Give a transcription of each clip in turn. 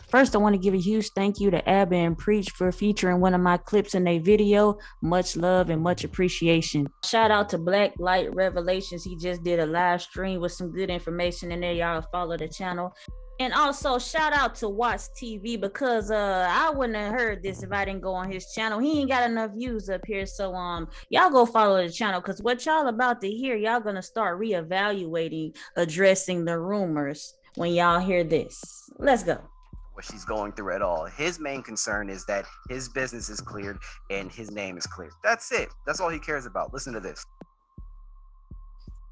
First, I want to give a huge thank you to Abba and Preach for featuring one of my clips in their video. Much love and much appreciation. Shout out to Black Light Revelations. He just did a live stream with some good information in there. Y'all follow the channel. And also shout out to Watts TV because I wouldn't have heard this if I didn't go on his channel. He ain't got enough views up here. So y'all go follow the channel because what y'all about to hear, y'all gonna start reevaluating addressing the rumors when y'all hear this. Let's go. What she's going through at all. His main concern is that his business is cleared and his name is cleared. That's it. That's all he cares about. Listen to this.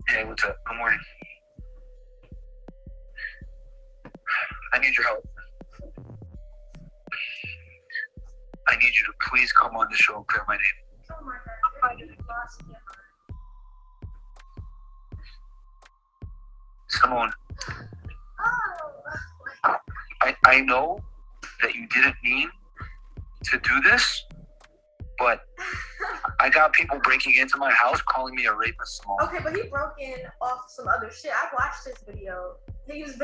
Hey, what's up? Good morning. I need your help. I need you to please come on the show and clear my name. Oh my God. Simone. I know that you didn't mean to do this, but I got people breaking into my house calling me a rapist, Simone. Okay, but he broke in off some other shit. I watched this video. He's a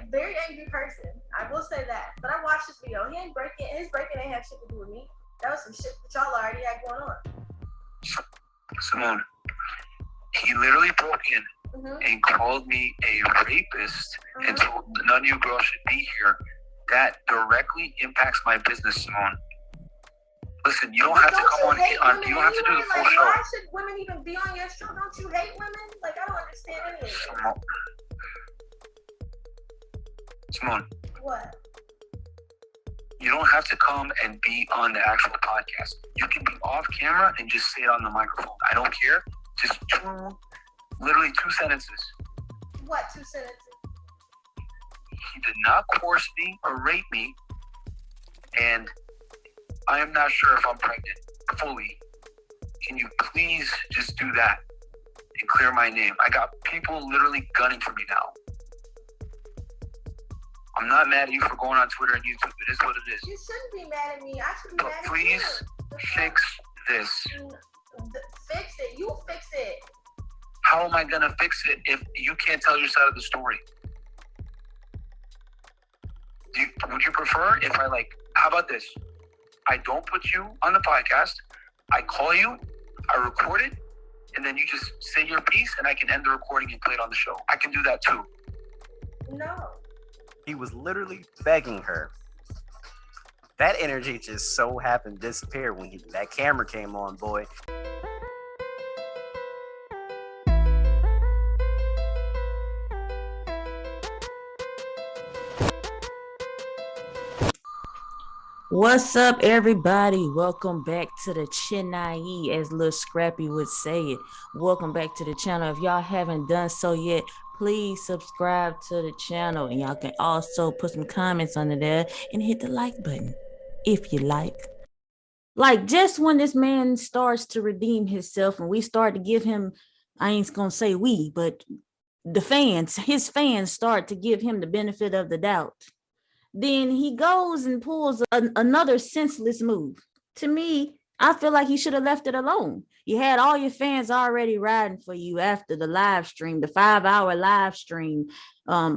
very angry person. I will say that. But I watched this video. His breaking ain't have shit to do with me. That was some shit that y'all already had going on. Simone, he literally broke in and called me a rapist and told none of you girls should be here. That directly impacts my business, Simone. Listen, you don't have to come on. You don't have to do the full show. Why should women even be on your show? Don't you hate women? Like, I don't understand any of this. Simone. What? You don't have to come and be on the actual podcast. You can be off camera and just say it on the microphone. I don't care. Just literally two sentences. What two sentences? He did not coerce me or rape me, and I am not sure if I'm pregnant fully. Can you please just do that and clear my name? I got people literally gunning for me now. I'm not mad at you for going on Twitter and YouTube. It is what it is. You shouldn't be mad at me. I should be but mad at you. Please fix this. Fix it. You fix it. How am I going to fix it if you can't tell your side of the story? Would you prefer if how about this? I don't put you on the podcast. I call you, I record it, and then you just say your piece and I can end the recording and play it on the show. I can do that too. No. He was literally begging her. That energy just so happened to disappear when that camera came on, boy. What's up, everybody? Welcome back to the Chennai, as Lil Scrappy would say it. Welcome back to the channel. If y'all haven't done so yet, please subscribe to the channel. And y'all can also put some comments under there and hit the like button if you like. Like, just when this man starts to redeem himself and we start to give him, I ain't gonna say we, but the fans, his fans start to give him the benefit of the doubt. Then he goes and pulls another senseless move. To me, I feel like he should have left it alone. You had all your fans already riding for you after the live stream, the 5-hour live stream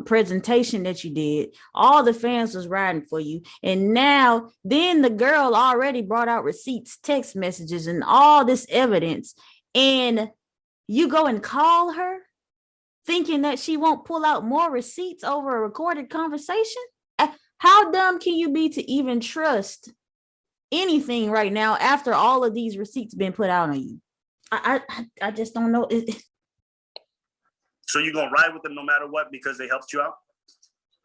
presentation that you did. All the fans was riding for you. And now, then the girl already brought out receipts, text messages, and all this evidence. And you go and call her thinking that she won't pull out more receipts over a recorded conversation? How dumb can you be to even trust anything right now after all of these receipts been put out on you? I just don't know. So you're gonna ride with them no matter what because they helped you out?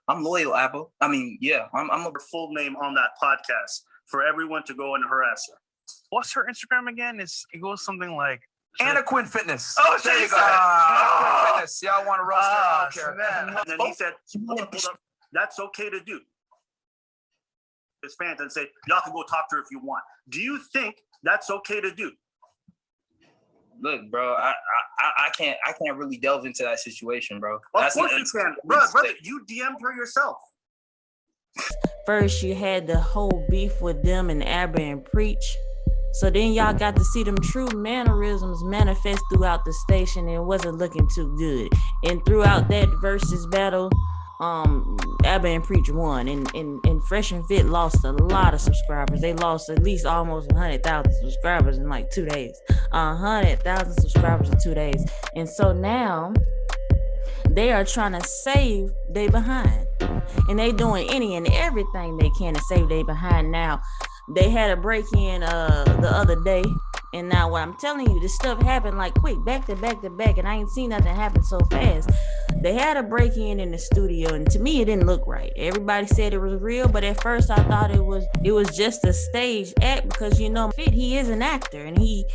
I'm loyal, Apple. I mean, yeah, I'm a full name on that podcast for everyone to go and harass her. What's her Instagram again? It goes something like Anaquin Fitness. Oh, there you go. Anaquin Fitness. Y'all want to roast her? I don't care. And then he said, that's okay to do. His fans and say, y'all can go talk to her if you want. Do you think that's okay to do? Look, bro, I can't really delve into that situation, bro. Of course you can. Brother, you DM'd her yourself. First, you had the whole beef with them and Abba and Preach. So then y'all got to see them true mannerisms manifest throughout the station, and it wasn't looking too good. And throughout that versus battle, Abba and Preach won, and Fresh and Fit lost a lot of subscribers. They lost at least almost 100,000 subscribers in like 2 days. 100,000 subscribers in 2 days, and so now they are trying to save they behind, and they doing any and everything they can to save they behind. Now they had a break-in the other day, and now what I'm telling you, this stuff happened like quick, back to back to back, and I ain't seen nothing happen so fast. They had a break-in in the studio, and to me it didn't look right. Everybody said it was real, but at first I thought it was just a stage act, because Fit, he is an actor, and he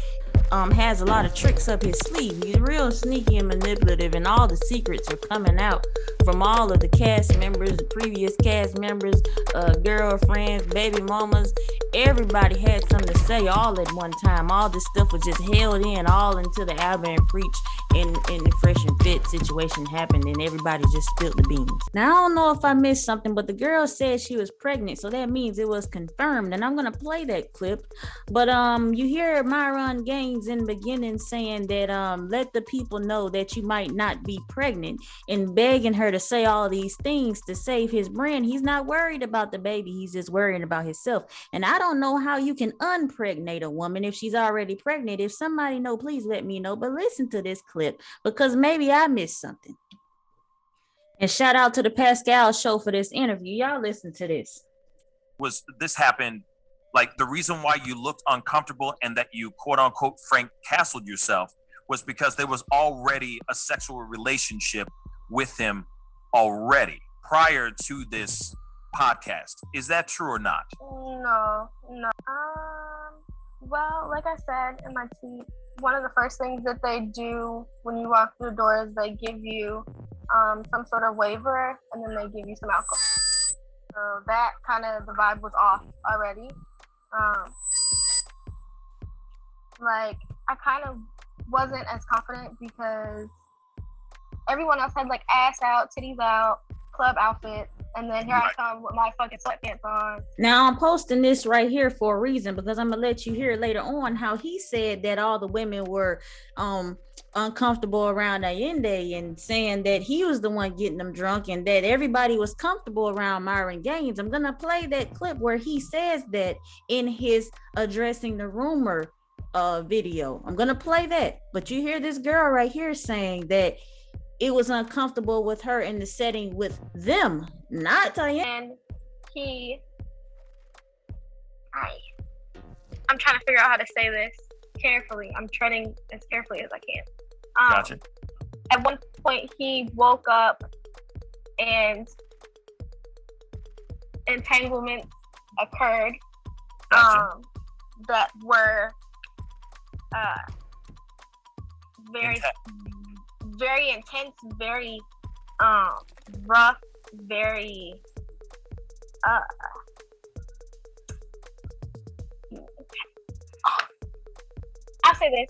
has a lot of tricks up his sleeve. He's real sneaky and manipulative, and all the secrets are coming out from all of the cast members, the previous cast members, girlfriends, baby mamas. Everybody had something to say all at one time. All this stuff was just held in all until the Albert and Preach and the Fresh and Fit situation happened, and everybody just spilled the beans. Now, I don't know if I missed something, but the girl said she was pregnant, so that means it was confirmed, and I'm gonna play that clip. But you hear Myron Gaines in the beginning saying that let the people know that you might not be pregnant, and begging her to say all these things to save his brand. He's not worried about the baby, he's just worrying about himself. And I don't know how you can unpregnate a woman if she's already pregnant. If somebody know, please let me know. But listen to this clip, because maybe I missed something. And shout out to the Pascal show for this interview. Y'all listen to this. Was this happened, like the reason why you looked uncomfortable and that you quote unquote Frank Castled yourself was because there was already a sexual relationship with him already prior to this podcast. Is that true or not? No. Well, like I said in my tweet, one of the first things that they do when you walk through the door is they give you some sort of waiver, and then they give you some alcohol. So that kind of, the vibe was off already. Like, I kind of wasn't as confident because everyone else had like ass out, titties out, club outfit, and then here I come with my fucking sweatpants on. Now I'm posting this right here for a reason, because I'm gonna let you hear later on how he said that all the women were uncomfortable around Allende, and saying that he was the one getting them drunk, and that everybody was comfortable around Myron Gaines. I'm gonna play that clip where he says that in his addressing the rumor video. I'm gonna play that, but you hear this girl right here saying that it was uncomfortable with her in the setting with them, not Diane. And I'm trying to figure out how to say this carefully. I'm treading as carefully as I can. Gotcha. At one point, he woke up and entanglements occurred. Gotcha. That were very intense, very rough, very I'll say this.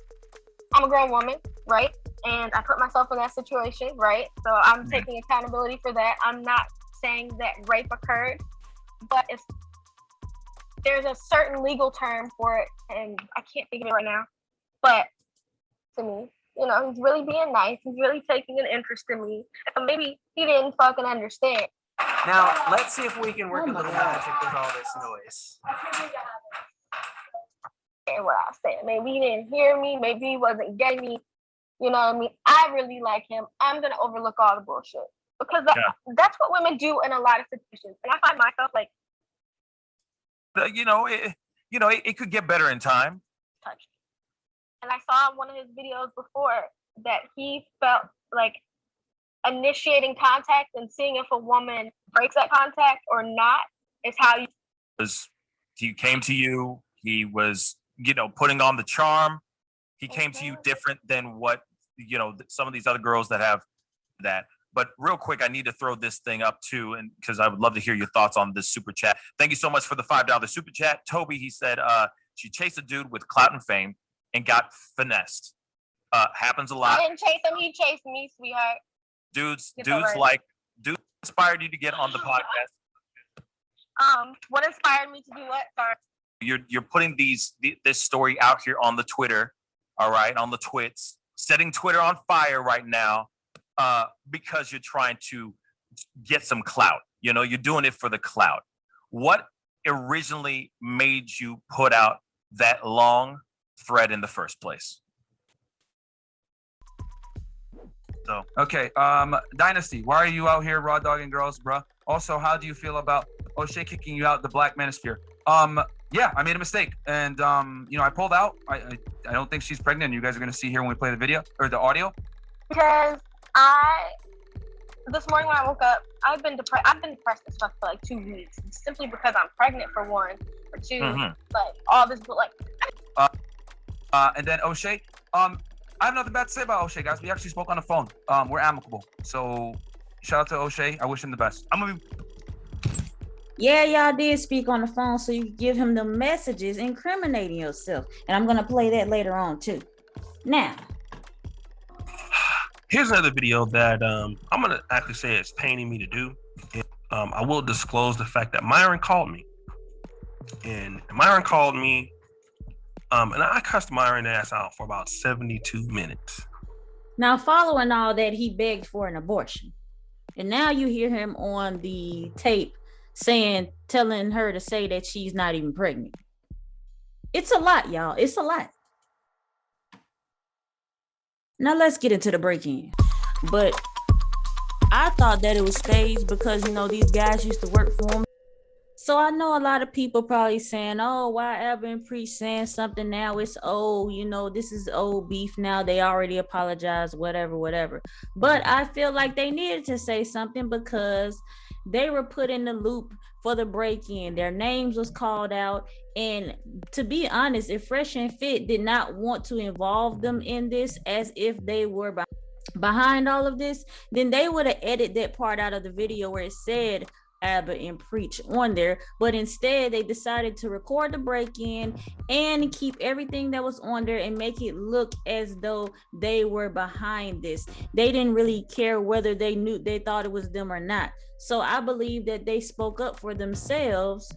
I'm a grown woman, right? And I put myself in that situation, right? So I'm taking accountability for that. I'm not saying that rape occurred, but if there's a certain legal term for it, and I can't think of it right now, but to me, he's really being nice. He's really taking an interest in me. And maybe he didn't fucking understand. Now, let's see if we can work a little magic with all this noise. And what I said, maybe he didn't hear me. Maybe he wasn't getting me. You know what I mean? I really like him. I'm going to overlook all the bullshit. Because that's what women do in a lot of situations. And I find myself like... it could get better in time. Touch. And I saw one of his videos before that he felt like initiating contact and seeing if a woman breaks that contact or not is how you... He came to you. He was, putting on the charm. He came to you different than what, some of these other girls that have that. But real quick, I need to throw this thing up too, and because I would love to hear your thoughts on this super chat. Thank you so much for the $5 super chat. Toby, he said, she chased a dude with clout and fame and got finessed. Happens a lot. I didn't chase him, he chased me, sweetheart. Dudes inspired you to get on the podcast. What inspired me to do what? Sorry. You're putting this story out here on the Twitter, all right, on the twits, setting Twitter on fire right now, because you're trying to get some clout. You know, you're doing it for the clout. What originally made you put out that long thread in the first place? So okay, Dynasty, why are you out here raw dogging girls, bruh? Also, how do you feel about O'Shea kicking you out the Black Manosphere? Yeah, I made a mistake, and I pulled out. I don't think she's pregnant. You guys are gonna see here when we play the video or the audio. Because this morning when I woke up, I've been depressed as fuck for like 2 weeks, simply because I'm pregnant for one, for two, like all this, but like. And then O'Shea, I have nothing bad to say about O'Shea, guys. We actually spoke on the phone. We're amicable. So shout out to O'Shea. I wish him the best. Yeah, y'all did speak on the phone, so you could give him the messages incriminating yourself. And I'm gonna play that later on too. Now, here's another video that I'm gonna actually say it's paining me to do. And, I will disclose the fact that Myron called me, and Myron called me, and I cussed Myron ass out for about 72 minutes. now following all that, he begged for an abortion, and now you hear him on the tape telling her to say that she's not even pregnant. It's a lot, y'all. It's a lot. Now let's get into the break-in. But I thought that it was staged because, these guys used to work for him. So I know a lot of people probably saying, oh, why Abba and Preach saying something now? It's old, this is old beef now. They already apologized, whatever. But I feel like they needed to say something because they were put in the loop for the break-in. Their names was called out. And to be honest, if Fresh and Fit did not want to involve them in this as if they were behind all of this, then they would have edited that part out of the video where it said Abba and Preach on there. But instead, they decided to record the break-in and keep everything that was on there and make it look as though they were behind this. They didn't really care whether they thought it was them or not. So I believe that they spoke up for themselves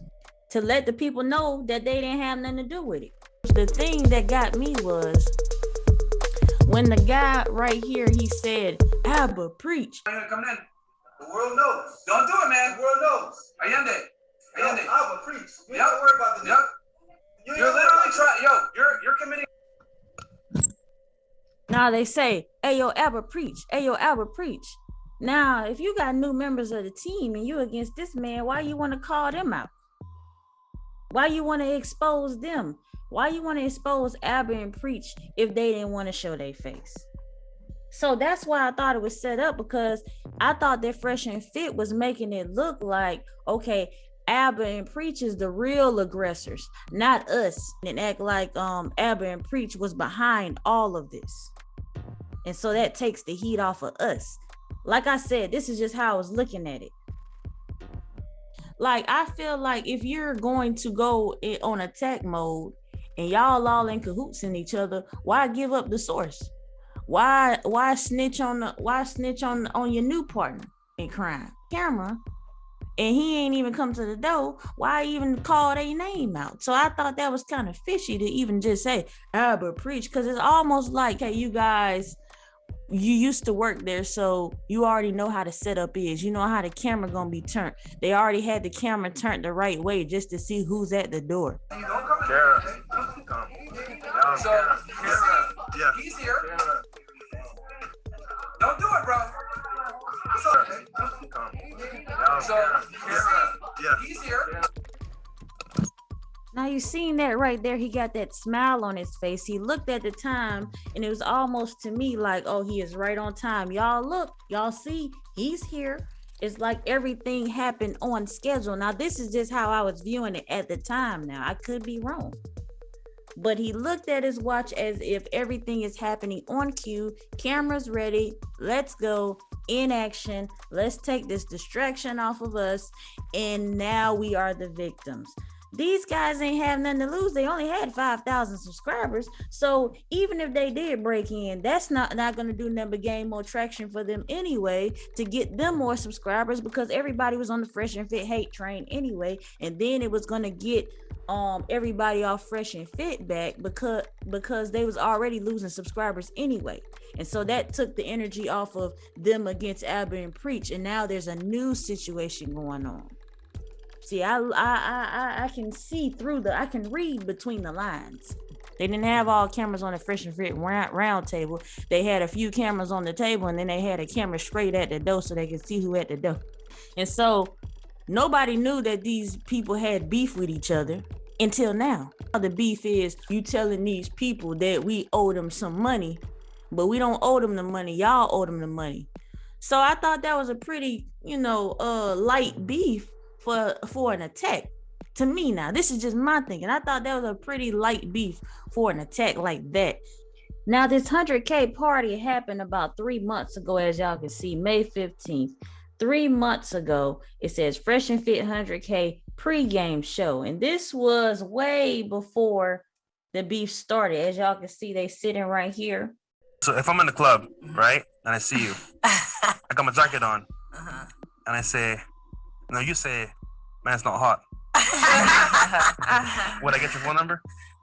to let the people know that they didn't have nothing to do with it. The thing that got me was when the guy right here, he said, Abba, Preach. Coming in. The world knows. Don't do it, man. The world knows. Allende. Abba, Preach. We Yep. don't worry about this. Yep. You're literally trying. You're committing. Now they say, Ayo, Abba, Preach. Ayo, Abba, Preach. Now, if you got new members of the team and you against this man, why you want to call them out? Why you want to expose them? Why you want to expose Abba and Preach if they didn't want to show their face? So that's why I thought it was set up, because I thought that Fresh and Fit was making it look like, okay, Abba and Preach is the real aggressors, not us, and act like Abba and Preach was behind all of this. And so that takes the heat off of us. Like I said, this is just how I was looking at it. Like, I feel like if you're going to go on attack mode and y'all all in cahoots in each other, why give up the source? Why snitch on your new partner in crime? Camera, and he ain't even come to the door. Why even call their name out? So I thought that was kind of fishy to even just say Abba, Preach, because it's almost like, hey, you guys, you used to work there, so you already know how the setup is. You know how the camera gonna be turned. They already had the camera turned the right way just to see who's at the door. He's here. Don't do it, bro. He's here. Now you seen that right there. He got that smile on his face. He looked at the time and it was almost to me like, oh, he is right on time. Y'all look, y'all see, he's here. It's like everything happened on schedule. Now this is just how I was viewing it at the time. Now I could be wrong. But he looked at his watch as if everything is happening on cue. Cameras ready. Let's go. In action. Let's take this distraction off of us. And now we are the victims. These guys ain't have nothing to lose. They only had 5,000 subscribers. So even if they did break in, that's not going to do nothing but gain more traction for them anyway, to get them more subscribers, because everybody was on the Fresh and Fit hate train anyway. And then it was going to get everybody off Fresh and Fit back because they was already losing subscribers anyway. And so that took the energy off of them against Abba and Preach. And now there's a new situation going on. See, I can see through I can read between the lines. They didn't have all cameras on the Fresh and Fit round table. They had a few cameras on the table, and then they had a camera straight at the door so they could see who at the door. And so nobody knew that these people had beef with each other until now. The beef is you telling these people that we owe them some money, but we don't owe them the money. Y'all owe them the money. So I thought that was a pretty, light beef for an attack. To me now, this is just my thinking. I thought that was a pretty light beef for an attack like that. Now, this 100K party happened about 3 months ago, as y'all can see, May 15th. 3 months ago, it says Fresh and Fit 100K pregame show. And this was way before the beef started. As y'all can see, they sitting right here. So if I'm in the club, right, and I see you, I got my jacket on, and I say, no, you say, man's not hot. Would I get your phone number?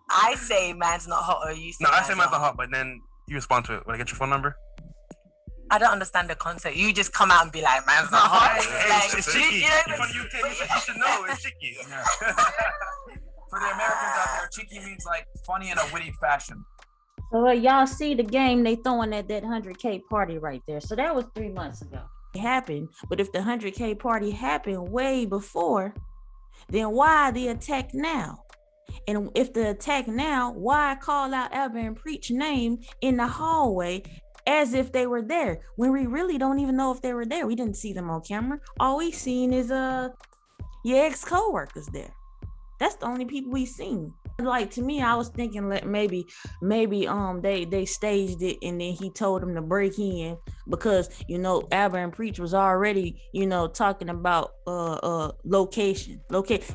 I say man's not hot, or you say no, I say man's not hot, but then you respond to it. Would I get your phone number? I don't understand the concept. You just come out and be like, man's not hot. It's cheeky. You're from the UK, you should know. It's cheeky. Yeah. For the Americans out there, cheeky means like funny in a witty fashion. So y'all see the game they throwing at that 100K party right there. So that was 3 months ago. It happened, but if the 100K party happened way before, then why the attack now? And if the attack now, why call out Abba and Preach name in the hallway as if they were there when we really don't even know if they were there? We didn't see them on camera. All we seen is your ex co-workers there. That's the only people we seen. Like, to me, I was thinking like maybe they staged it and then he told them to break in because Abba and Preach was already talking about location.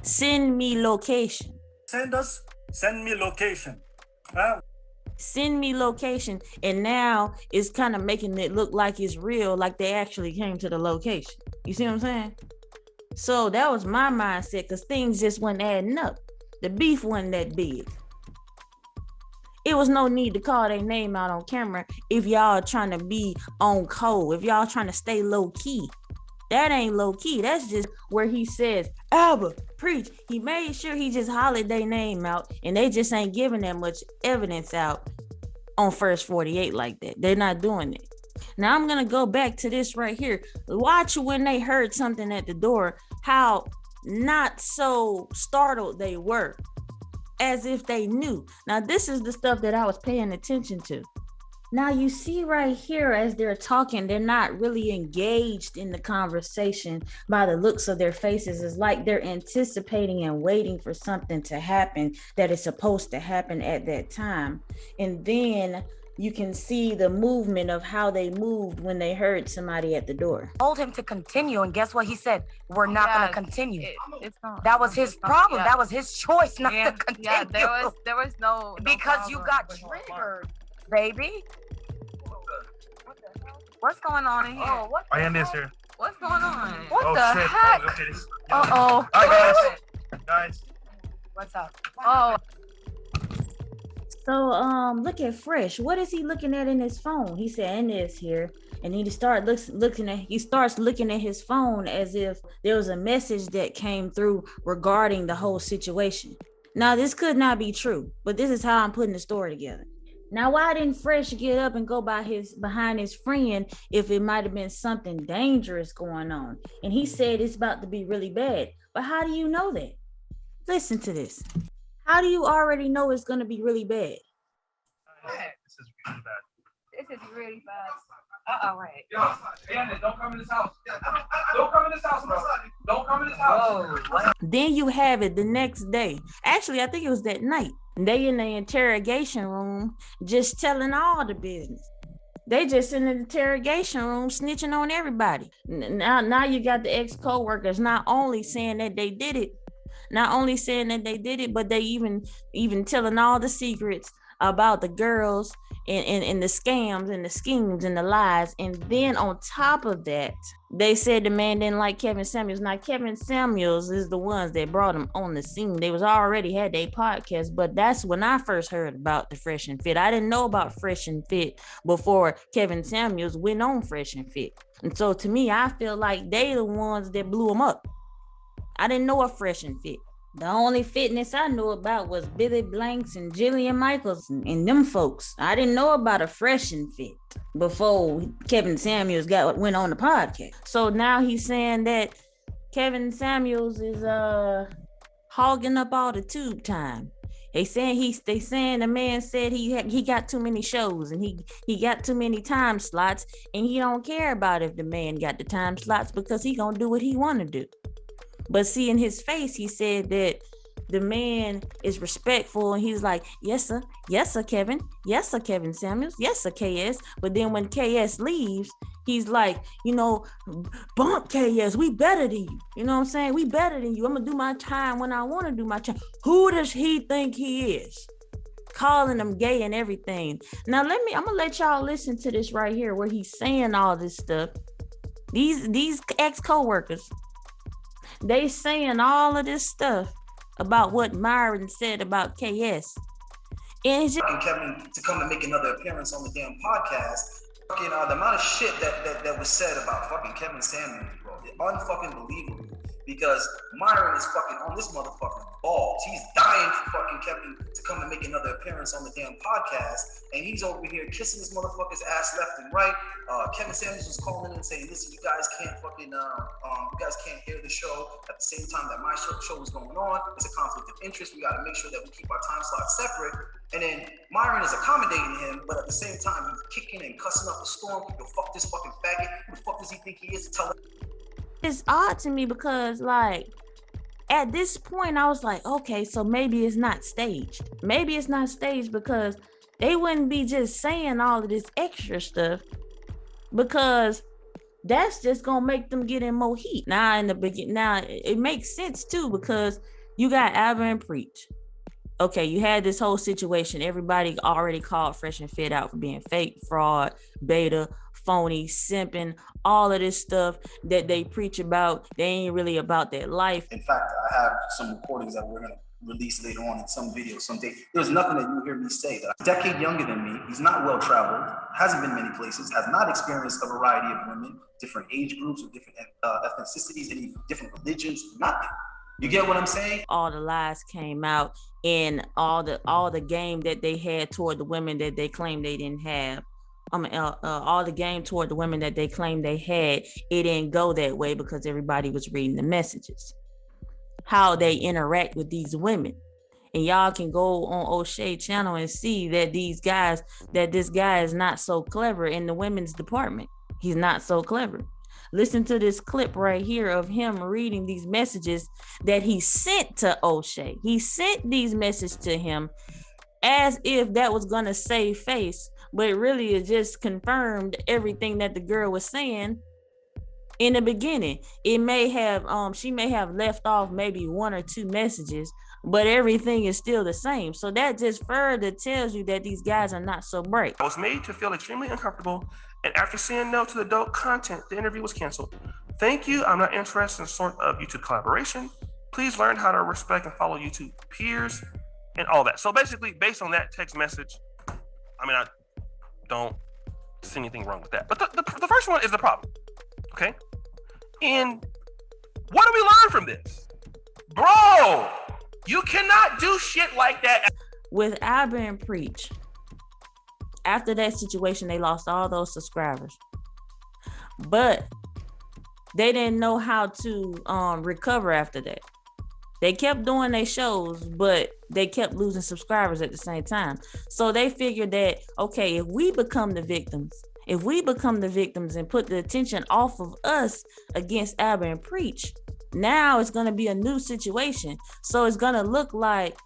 Send me location. Send me location. Send me location. And now it's kind of making it look like it's real, like they actually came to the location. You see what I'm saying? So that was my mindset, because things just weren't adding up. The beef wasn't that big. It was no need to call their name out on camera if y'all trying to be on code, if y'all trying to stay low key. That ain't low key. That's just where he says, Abba, Preach. He made sure he just hollered their name out, and they just ain't giving that much evidence out on First 48 like that. They're not doing it. Now I'm gonna go back to this right here. Watch when they heard something at the door, how not so startled they were, as if they knew. Now this is the stuff that I was paying attention to. Now you see right here, as they're talking, they're not really engaged in the conversation by the looks of their faces. It's like they're anticipating and waiting for something to happen that is supposed to happen at that time. And then you can see the movement of how they moved when they heard somebody at the door. Told him to continue, and guess what he said? We're not going to continue. That was his problem. That was his choice not to continue. Yeah, there was no because you got triggered, baby. What's going on in here? Oh, what I am this here. What's going on? What the shit. heck? Oh, okay, Uh-oh. Hi, guys. What's up? Oh. So look at Fresh. What is he looking at in his phone? He said, "And this here," and he starts looking at his phone as if there was a message that came through regarding the whole situation. Now this could not be true, but this is how I'm putting the story together. Now, why didn't Fresh get up and go behind his friend if it might have been something dangerous going on? And he said it's about to be really bad. But how do you know that? Listen to this. How do you already know it's going to be really bad? This is really bad. This is really bad. Right. Don't come in this house. Don't come in this house, bro. Don't come in this house. Then you have it the next day. Actually, I think it was that night. They in the interrogation room just telling all the business. They just in the interrogation room snitching on everybody. Now you got the ex co-workers not only saying that they did it, but they even telling all the secrets about the girls and the scams and the schemes and the lies. And then on top of that, they said the man didn't like Kevin Samuels. Now, Kevin Samuels is the ones that brought him on the scene. They was already had their podcast, but that's when I first heard about the Fresh and Fit. I didn't know about Fresh and Fit before Kevin Samuels went on Fresh and Fit. And so to me, I feel like they the ones that blew him up. I didn't know a Fresh and Fit. The only fitness I knew about was Billy Blanks and Jillian Michaels and them folks. I didn't know about a Fresh and Fit before Kevin Samuels went on the podcast. So now he's saying that Kevin Samuels is hogging up all the tube time. They saying the man said he got too many shows and he got too many time slots, and he don't care about if the man got the time slots because he gonna do what he wanna do. But see, in his face, he said that the man is respectful, and he's like, yes, sir, Kevin. Yes, sir, Kevin Samuels. Yes, sir, KS. But then when KS leaves, he's like, bump KS. We better than you. You know what I'm saying? We better than you. I'm going to do my time when I want to do my time. Who does he think he is? Calling them gay and everything. Now, I'm going to let y'all listen to this right here where he's saying all this stuff. These ex-co-workers, they saying all of this stuff about what Myron said about KS. And it's just Kevin to come and make another appearance on the damn podcast. Fucking the amount of shit that was said about fucking Kevin Samuels, bro. It's unfucking believable. Because Myron is fucking on this motherfucker's balls. He's dying for fucking Kevin to come and make another appearance on the damn podcast. And he's over here kissing this motherfucker's ass left and right. Kevin Samuels was calling in and saying, listen, you guys can't fucking, you guys can't hear the show at the same time that my show is going on. It's a conflict of interest. We got to make sure that we keep our time slots separate. And then Myron is accommodating him, but at the same time, he's kicking and cussing up a storm. Yo, fuck this fucking faggot. Who the fuck does he think he is to tell him? It's odd to me because, like, at this point, I was like, okay, so maybe it's not staged. Maybe it's not staged because they wouldn't be just saying all of this extra stuff, because that's just gonna make them get in more heat. Now, in the beginning, now it makes sense too, because you got Abba and Preach. Okay, you had this whole situation. Everybody already called Fresh and Fit out for being fake, fraud, beta, phony, simping, all of this stuff that they preach about. They ain't really about that life. In fact, I have some recordings that we're going to release later on in some videos someday. There's nothing that you hear me say. That I'm a decade younger than me. He's not well traveled, hasn't been many places, has not experienced a variety of women, different age groups with different ethnicities, any different religions, nothing. You get what I'm saying? All the lies came out, and all the game that they had toward the women that they claimed they didn't have. All the game toward the women that they claimed they had, it didn't go that way because everybody was reading the messages, how they interact with these women. And y'all can go on O'Shea channel and see that this guy is not so clever in the women's department. He's not so clever. Listen to this clip right here of him reading these messages that he sent to O'Shea. He sent these messages to him as if that was going to save face, but it really it just confirmed everything that the girl was saying in the beginning. It may have, she may have left off maybe one or two messages, but everything is still the same. So that just further tells you that these guys are not so bright. I was made to feel extremely uncomfortable, and after saying no to the adult content, the interview was canceled. Thank you. I'm not interested in sort of YouTube collaboration. Please learn how to respect and follow YouTube peers and all that. So basically, based on that text message, I mean, I don't see anything wrong with that. But the first one is the problem, okay? And what do we learn from this? Bro, you cannot do shit like that. With Abba and Preach, after that situation, they lost all those subscribers. But they didn't know how to recover after that. They kept doing their shows, but they kept losing subscribers at the same time. So they figured that, okay, if we become the victims and put the attention off of us against Abba and Preach, now it's going to be a new situation. So it's going to look like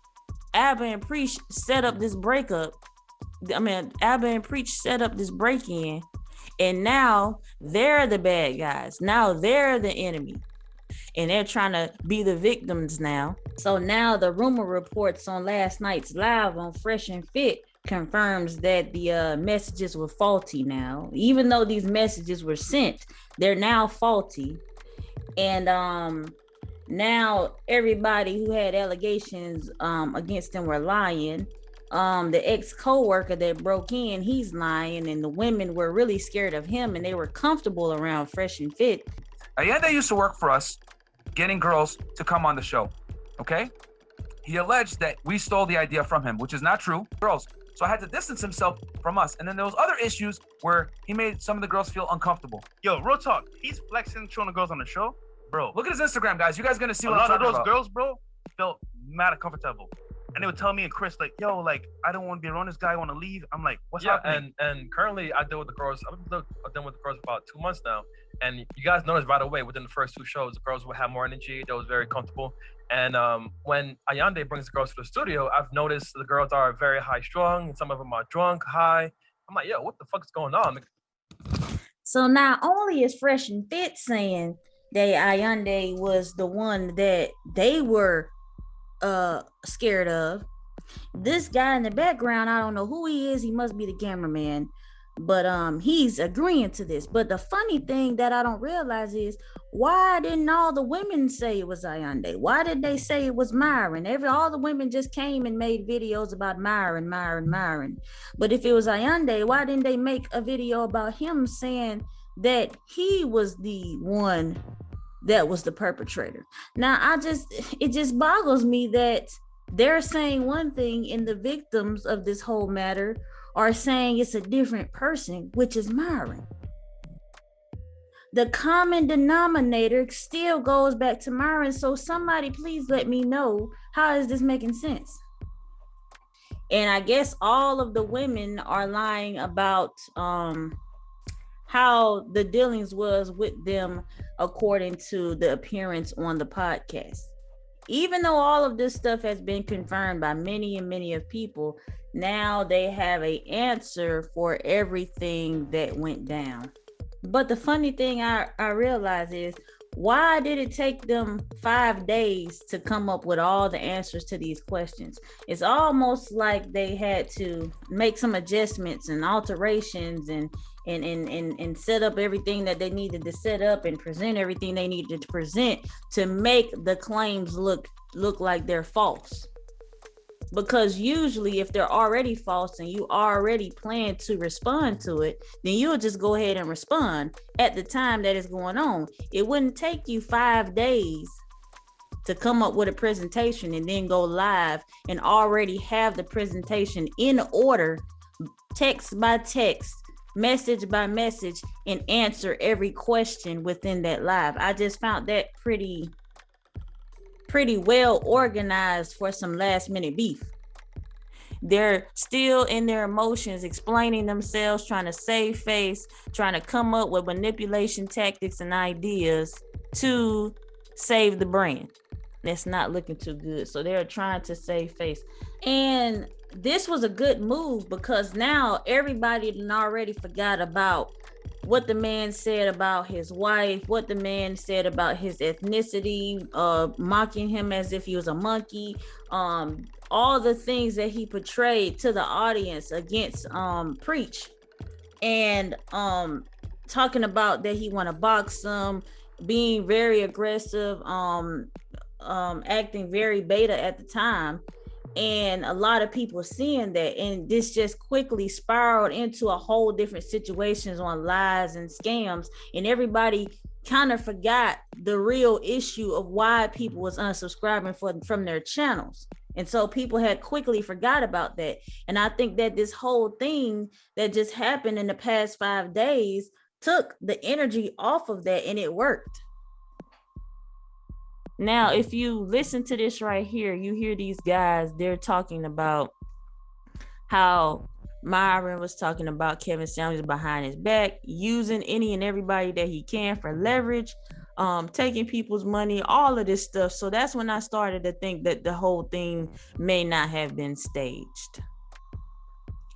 Abba and Preach set up this breakup. I mean, Abba and Preach set up this break-in, and now they're the bad guys. Now they're the enemy, and they're trying to be the victims now. So now the rumor reports on last night's live on Fresh and Fit confirms that the messages were faulty now. Even though these messages were sent, they're now faulty. And now everybody who had allegations against them were lying. The ex co-worker that broke in, he's lying, and the women were really scared of him, and they were comfortable around Fresh and Fit. Allende used to work for us, getting girls to come on the show. Okay, he alleged that we stole the idea from him, which is not true. Girls. So I had to distance himself from us. And then there was other issues where he made some of the girls feel uncomfortable. Yo, real talk. He's flexing, showing the girls on the show, bro. Look at his Instagram, guys. You guys gonna see a what I'm lot of talking those about. girls, bro, felt mad uncomfortable. And they would tell me and Chris, like, yo, like, I don't want to be around this guy. I want to leave. I'm like, what's happening? And currently I deal with the girls. I've been dealing with the girls for about 2 months now. And you guys noticed right away within the first 2 shows, the girls would have more energy. They was very comfortable. And when Allende brings the girls to the studio, I've noticed the girls are very high strung. Some of them are drunk, high. I'm like, yo, what the fuck is going on? So not only is Fresh and Fit saying that Allende was the one that they were scared of, this guy in the background, I don't know who he is. He must be the cameraman, but he's agreeing to this. But the funny thing that I don't realize is, why didn't all the women say it was Allende? Why did they say it was Myron? All the women just came and made videos about Myron. But if it was Allende, why didn't they make a video about him saying that he was the one that was the perpetrator? Now, it just boggles me that they're saying one thing and the victims of this whole matter are saying it's a different person, which is Myron. The common denominator still goes back to Myron. So somebody please let me know, how is this making sense? And I guess all of the women are lying about how the dealings was with them according to the appearance on the podcast. Even though all of this stuff has been confirmed by many and many of people, now they have an answer for everything that went down. But the funny thing I realize is, why did it take them 5 days to come up with all the answers to these questions? It's almost like they had to make some adjustments and alterations and set up everything that they needed to set up and present everything they needed to present to make the claims look like they're false. Because usually if they're already false and you already plan to respond to it, then you'll just go ahead and respond at the time that it's going on. It wouldn't take you 5 days to come up with a presentation and then go live and already have the presentation in order, text by text, message by message, and answer every question within that live. I just found that pretty well organized for some last minute beef. They're still in their emotions, explaining themselves, trying to save face, trying to come up with manipulation tactics and ideas to save the brand. That's not looking too good. So they're trying to save face. And this was a good move because now everybody already forgot about what the man said about his wife, what the man said about his ethnicity, mocking him as if he was a monkey, all the things that he portrayed to the audience against Preach, and talking about that he want to box them, being very aggressive, acting very beta at the time. And a lot of people seeing that, and this just quickly spiraled into a whole different situations on lies and scams, and everybody kind of forgot the real issue of why people was unsubscribing from their channels. And so people had quickly forgot about that. And I think that this whole thing that just happened in the past 5 days took the energy off of that, and it worked. Now, if you listen to this right here, you hear these guys, they're talking about how Myron was talking about Kevin Samuels behind his back, using any and everybody that he can for leverage, taking people's money, all of this stuff. So that's when I started to think that the whole thing may not have been staged.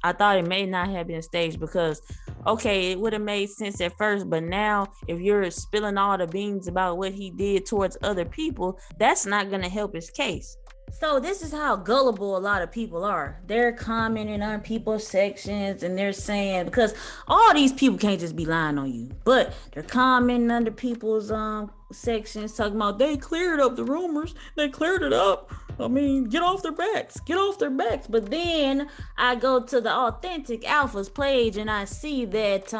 I thought it may not have been staged because, okay, it would have made sense at first, but now if you're spilling all the beans about what he did towards other people, that's not going to help his case. So this is how gullible a lot of people are. They're commenting on people's sections and they're saying, because all these people can't just be lying on you, but they're commenting under people's sections talking about they cleared up the rumors, they cleared it up. I mean, get off their backs, get off their backs. But then I go to the Authentic Alphas page and I see that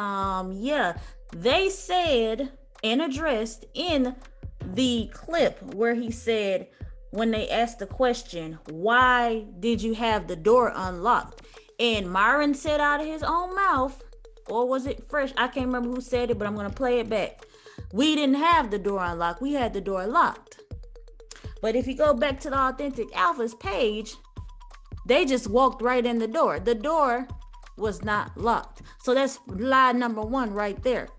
yeah, they said and addressed in the clip where he said, when they asked the question, why did you have the door unlocked? And Myron said out of his own mouth, or was it Fresh? I can't remember who said it, but I'm going to play it back. We didn't have the door unlocked. We had the door locked. But if you go back to the Authentic Alphas page, they just walked right in the door. The door was not locked. So that's lie number one right there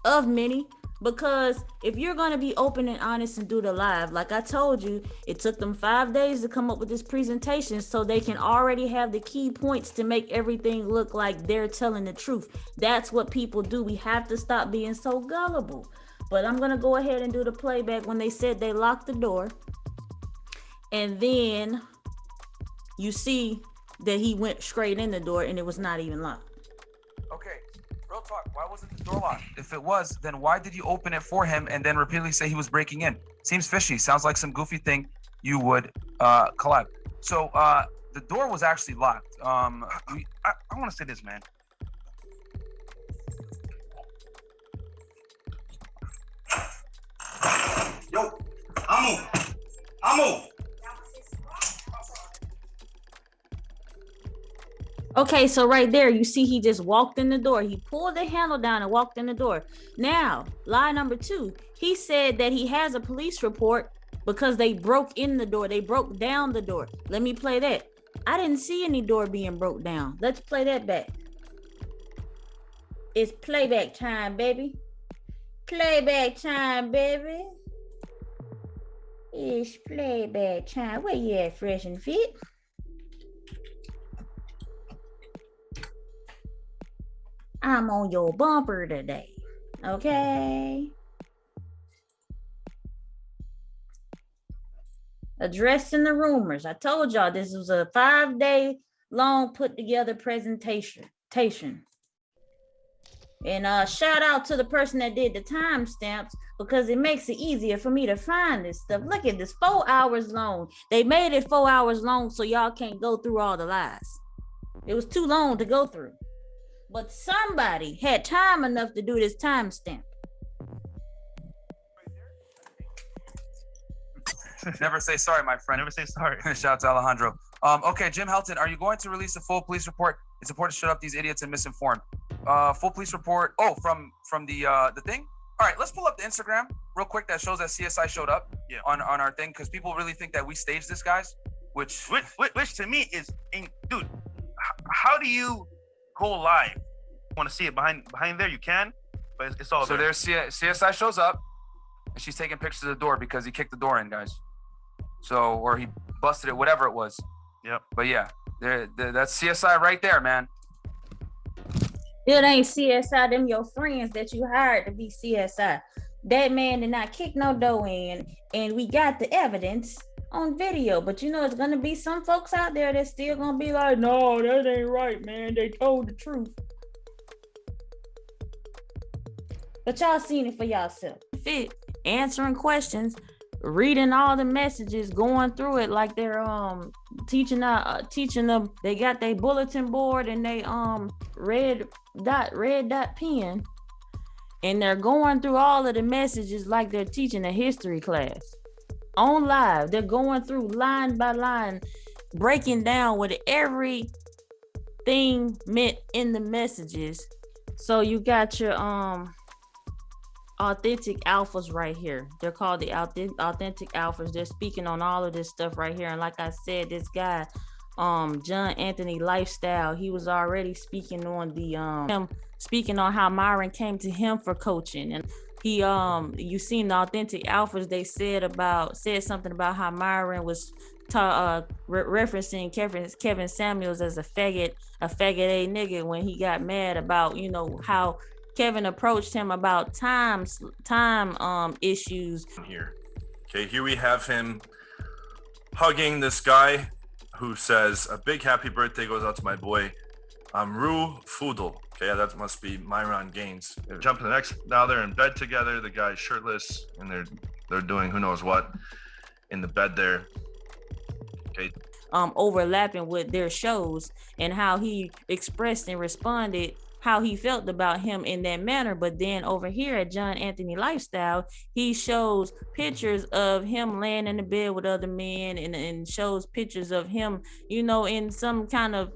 of many. Because if you're going to be open and honest and do the live, like I told you, it took them 5 days to come up with this presentation so they can already have the key points to make everything look like they're telling the truth. That's what people do. We have to stop being so gullible. But I'm going to go ahead and do the playback when they said they locked the door. And then you see that he went straight in the door and it was not even locked. Okay. Real talk, why wasn't the door locked? If it was, then why did you open it for him and then repeatedly say he was breaking in? Seems fishy. Sounds like some goofy thing you would collab. So the door was actually locked. I want to say this, man. Yo, Amu. Okay, so right there, you see he just walked in the door. He pulled the handle down and walked in the door. Now, lie number two, he said that he has a police report because they broke in the door. They broke down the door. Let me play that. I didn't see any door being broke down. Let's play that back. It's playback time, baby. Playback time, baby. It's playback time. Where you at, Fresh and Fit? I'm on your bumper today, okay? Addressing the rumors. I told y'all this was a 5-day long put together presentation. And shout out to the person that did the timestamps because it makes it easier for me to find this stuff. Look at this, 4 hours long. They made it 4 hours long so y'all can't go through all the lies. It was too long to go through. But somebody had time enough to do this timestamp. Never say sorry, my friend. Never say sorry. Shout out to Alejandro. Okay, Jim Helton, are you going to release a full police report? It's important to shut up these idiots and misinform. Full police report. Oh, from the thing. All right, let's pull up the Instagram real quick that shows that CSI showed up on our thing because people really think that we staged this, guys. Which to me is, dude. How do you go live? Want to see it behind there? You can, but it's all so there. there's CSI shows up, and she's taking pictures of the door because he kicked the door in, guys. So or he busted it, whatever it was. Yep. But yeah, that's CSI right there, man. It ain't CSI, them your friends that you hired to be CSI. That man did not kick no door in, and we got the evidence on video. But you know, it's gonna be some folks out there that's still gonna be like, no, that ain't right, man. They told the truth. But y'all seen it for yourself. Fit answering questions, reading all the messages, going through it like they're teaching them. They got their bulletin board and they red dot pen, and they're going through all of the messages like they're teaching a history class on live. They're going through line by line, breaking down what everything meant in the messages. So you got your Authentic Alphas right here. They're called the Authentic Alphas. They're speaking on all of this stuff right here. And like I said, this guy, John Anthony Lifestyle, he was already speaking on speaking on how Myron came to him for coaching. And he you seen the Authentic Alphas, they said something about how Myron was referencing Kevin Samuels as a faggot a nigga when he got mad about, you know, how Kevin approached him about time issues. Here we have him hugging this guy who says, a big happy birthday goes out to my boy, Amru Fudel. Okay, that must be Myron Gaines. They're jumping the next, now they're in bed together. The guy's shirtless and they're doing who knows what in the bed there. Okay. Overlapping with their shows and how he expressed and responded how he felt about him in that manner. But then over here at John Anthony Lifestyle, he shows pictures of him laying in the bed with other men and shows pictures of him, you know, in some kind of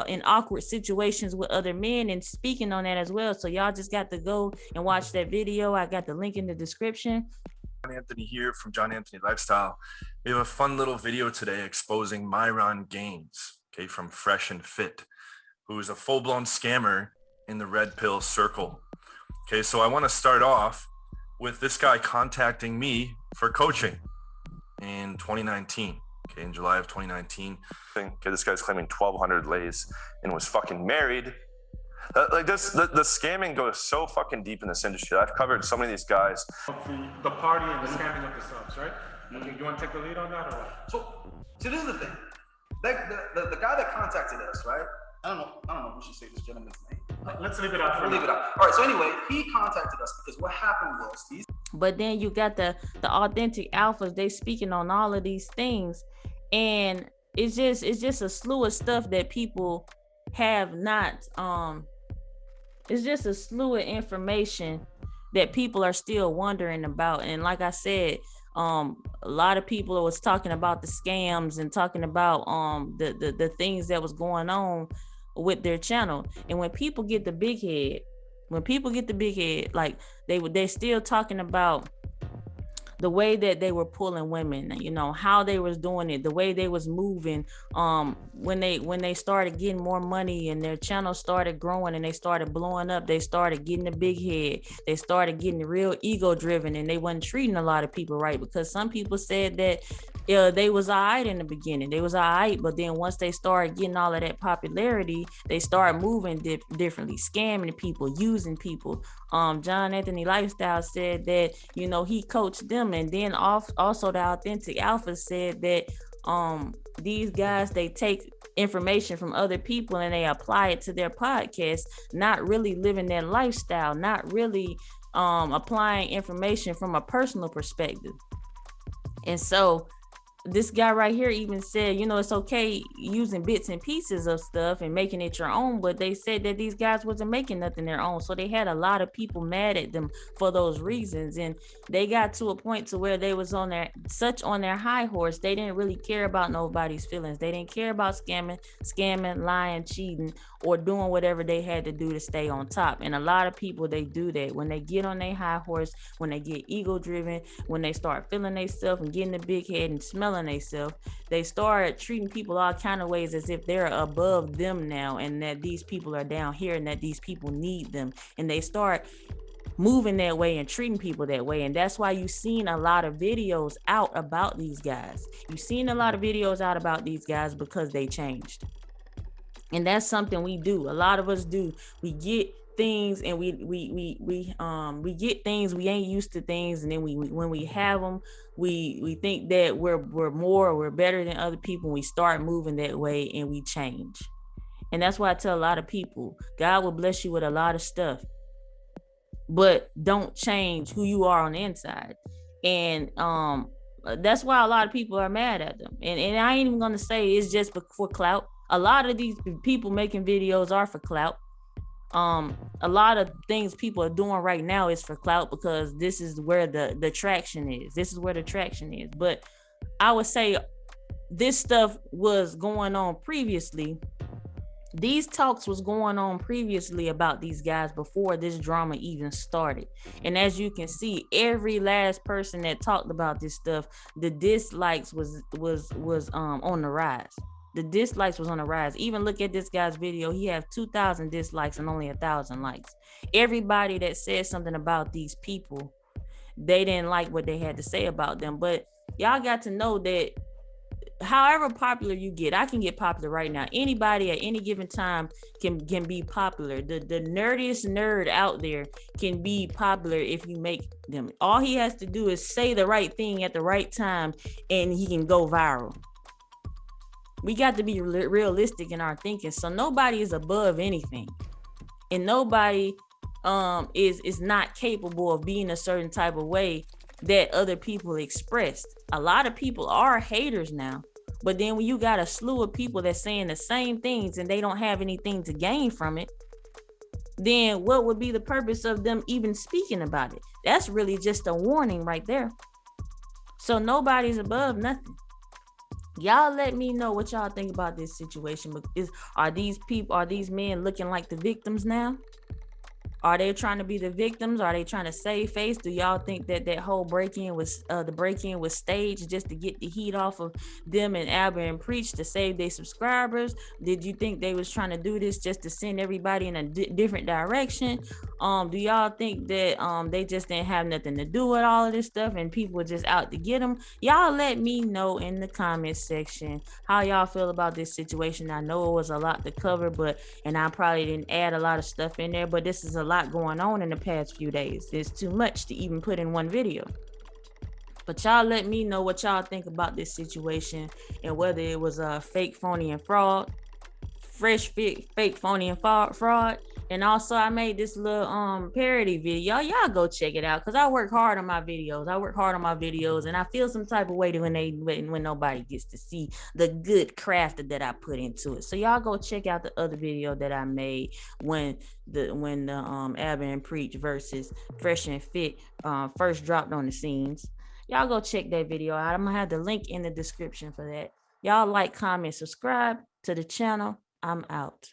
in awkward situations with other men and speaking on that as well. So y'all just got to go and watch that video. I got the link in the description. John Anthony here from John Anthony Lifestyle. We have a fun little video today exposing Myron Gaines, okay, from Fresh and Fit, who is a full-blown scammer in the red pill circle. Okay, so I want to start off with this guy contacting me for coaching in 2019. Okay, in July of 2019. Okay, this guy's claiming 1,200 lays and was fucking married. Like this, the scamming goes so fucking deep in this industry. I've covered so many of these guys. The party and the scamming of the subs, right? Okay, you want to take the lead on that or what? So this is the thing. The guy that contacted us, right? I don't know if we should say this gentleman's name. Let's leave it out. We'll leave it out. All right. So anyway, he contacted us because what happened was these. But then you got the authentic alphas. They speaking on all of these things, and it's just a slew of stuff that people have not. It's just a slew of information that people are still wondering about. And like I said, a lot of people was talking about the scams and talking about the things that was going on with their channel. And when people get the big head, like they're still talking about the way that they were pulling women, you know, how they was doing it, the way they was moving. When they started getting more money and their channel started growing and they started blowing up, they started getting a big head. They started getting real ego driven and they wasn't treating a lot of people right, because some people said that they was all right in the beginning. They was all right, but then once they started getting all of that popularity, they started moving differently, scamming people, using people. John Anthony Lifestyle said that, you know, he coached them. And then also the authentic alpha said that these guys, they take information from other people and they apply it to their podcast, not really living their lifestyle, not really applying information from a personal perspective. And so this guy right here even said, you know, it's okay using bits and pieces of stuff and making it your own, but they said that these guys wasn't making nothing their own. So they had a lot of people mad at them for those reasons. And they got to a point to where they was on their high horse. They didn't really care about nobody's feelings. They didn't care about scamming, lying, cheating, or doing whatever they had to do to stay on top. And a lot of people, they do that. When they get on their high horse, when they get ego driven, when they start feeling themselves and getting a big head and smelling themselves, they start treating people all kind of ways as if they're above them now, and that these people are down here and that these people need them. And they start moving that way and treating people that way. And that's why you've seen a lot of videos out about these guys. You've seen a lot of videos out about these guys because they changed. And that's something we do. A lot of us do. We get things and we get things, we ain't used to things, and then when we have them, we think that we're better than other people. We start moving that way and we change. And that's why I tell a lot of people, God will bless you with a lot of stuff, but don't change who you are on the inside. And that's why a lot of people are mad at them. And I ain't even gonna say it's just for clout. A lot of these people making videos are for clout. A lot of things people are doing right now is for clout, because this is where the traction is. This is where the traction is. But I would say this stuff was going on previously. These talks was going on previously about these guys before this drama even started. And as you can see, every last person that talked about this stuff, the dislikes was on the rise. The dislikes was on the rise. Even look at this guy's video. He has 2,000 dislikes and only 1,000 likes. Everybody that said something about these people, they didn't like what they had to say about them. But y'all got to know that however popular you get, I can get popular right now. Anybody at any given time can be popular. The nerdiest nerd out there can be popular if you make them. All he has to do is say the right thing at the right time and he can go viral. We got to be realistic in our thinking. So nobody is above anything. And nobody is not capable of being a certain type of way that other people expressed. A lot of people are haters now. But then when you got a slew of people that's saying the same things and they don't have anything to gain from it, then what would be the purpose of them even speaking about it? That's really just a warning right there. So nobody's above nothing. Y'all let me know what y'all think about this situation. Are these men looking like the victims now? Are they trying to be the victims? Are they trying to save face? Do y'all think that whole break-in was staged just to get the heat off of them and Albert and Preach to save their subscribers? Did you think they was trying to do this just to send everybody in a different direction? Do y'all think that they just didn't have nothing to do with all of this stuff and people were just out to get them? Y'all let me know in the comments section how y'all feel about this situation. I know it was a lot to cover, and I probably didn't add a lot of stuff in there, but this is a lot going on in the past few days. It's too much to even put in one video. But y'all let me know what y'all think about this situation and whether it was a fake, phony, and fraud. Fresh fit, fake, phony, and fraud. And also I made this little parody video. Y'all go check it out because I work hard on my videos. And I feel some type of way when nobody gets to see the good craft that I put into it. So y'all go check out the other video that I made when the Abba and Preach versus Fresh and Fit first dropped on the scenes. Y'all go check that video out. I'm gonna have the link in the description for that. Y'all like, comment, subscribe to the channel. I'm out.